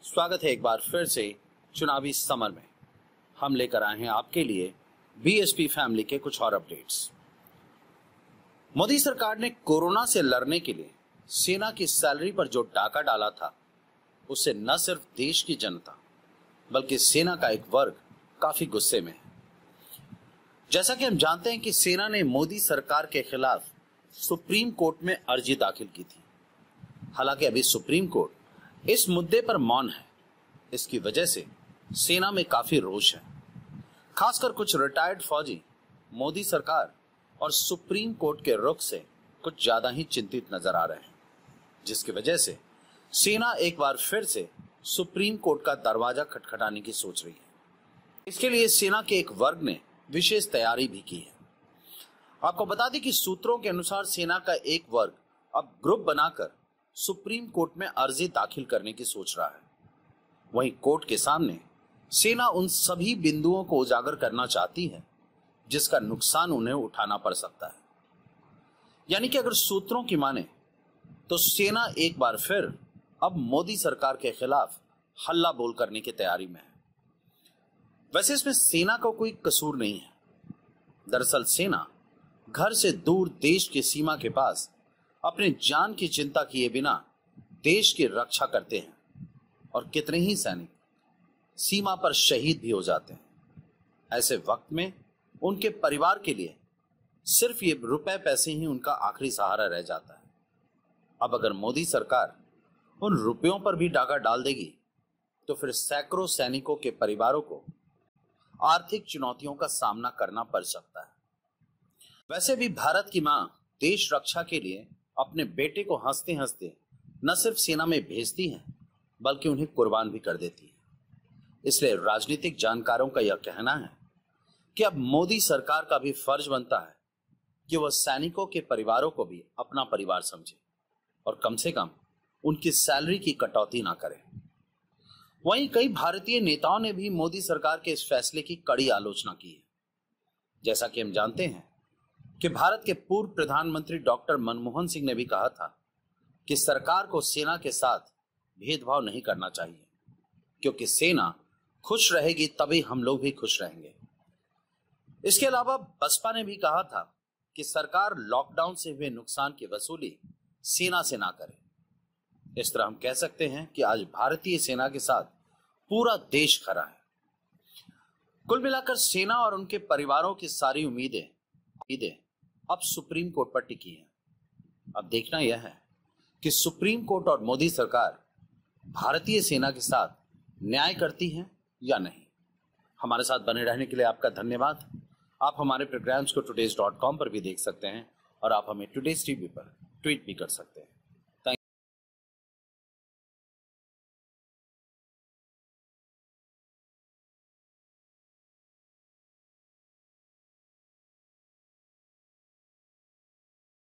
स्वागत है एक बार फिर से चुनावी समर में। हम लेकर आए हैं आपके लिए बीएसपी फैमिली के कुछ और अपडेट्स। मोदी सरकार ने कोरोना से लड़ने के लिए सेना की सैलरी पर जो डाका डाला था, उससे न सिर्फ देश की जनता बल्कि सेना का एक वर्ग काफी गुस्से में है। जैसा कि हम जानते हैं कि सेना ने मोदी सरकार के खिलाफ सुप्रीम कोर्ट में अर्जी दाखिल की थी। हालांकि अभी सुप्रीम कोर्ट इस मुद्दे पर मौन है। इसकी वजह से सेना में काफी रोष है। खासकर कुछ रिटायर्ड फौजी मोदी सरकार और सुप्रीम कोर्ट के रुख से कुछ ज्यादा ही चिंतित नजर आ रहे हैं, जिसकी वजह से सेना एक बार फिर से सुप्रीम कोर्ट का दरवाजा खटखटाने की सोच रही है। इसके लिए सेना के एक वर्ग ने विशेष तैयारी भी की है। आपको बता दें कि सूत्रों के अनुसार सेना का एक वर्ग अब ग्रुप बनाकर सुप्रीम कोर्ट में अर्जी दाखिल करने की सोच रहा है। वहीं कोर्ट के सामने सेना उन सभी बिंदुओं को उजागर करना चाहती है जिसका नुकसान उन्हें उठाना पड़ सकता है। यानी कि अगर सूत्रों की माने तो सेना एक बार फिर अब मोदी सरकार के खिलाफ हल्ला बोल करने की तैयारी में है। वैसे इसमें सेना का कोई कसूर नहीं है। दरअसल सेना घर से दूर देश की सीमा के पास अपने जान की चिंता किए बिना देश की रक्षा करते हैं और कितने ही सैनिक सीमा पर शहीद भी हो जाते हैं। ऐसे वक्त में उनके परिवार के लिए सिर्फ ये रुपए पैसे ही उनका आखिरी सहारा रह जाता है। अब अगर मोदी सरकार उन रुपयों पर भी डाका डाल देगी तो फिर सैकड़ों सैनिकों के परिवारों को आर्थिक चुनौतियों का सामना करना पड़ सकता है। वैसे भी भारत की मां देश रक्षा के लिए अपने बेटे को हंसते हंसते न सिर्फ सेना में भेजती है बल्कि उन्हें कुर्बान भी कर देती है। इसलिए राजनीतिक जानकारों का यह कहना है कि अब मोदी सरकार का भी फर्ज बनता है कि वह सैनिकों के परिवारों को भी अपना परिवार समझे और कम से कम उनकी सैलरी की कटौती ना करे। वहीं कई भारतीय नेताओं ने भी मोदी सरकार के इस फैसले की कड़ी आलोचना की है। जैसा कि हम जानते हैं कि भारत के पूर्व प्रधानमंत्री डॉक्टर मनमोहन सिंह ने भी कहा था कि सरकार को सेना के साथ भेदभाव नहीं करना चाहिए, क्योंकि सेना खुश रहेगी तभी हम लोग भी खुश रहेंगे। इसके अलावा बसपा ने भी कहा था कि सरकार लॉकडाउन से हुए नुकसान की वसूली सेना से ना करे। इस तरह हम कह सकते हैं कि आज भारतीय सेना के साथ पूरा देश खड़ा है। कुल मिलाकर सेना और उनके परिवारों की सारी उम्मीदें अब सुप्रीम कोर्ट पर टिकी हैं। अब देखना यह है कि सुप्रीम कोर्ट और मोदी सरकार भारतीय सेना के साथ न्याय करती है या नहीं। हमारे साथ बने रहने के लिए आपका धन्यवाद। आप हमारे प्रोग्राम्स को today's.com पर भी देख सकते हैं और आप हमें टुडेज टीवी पर ट्वीट भी कर सकते हैं।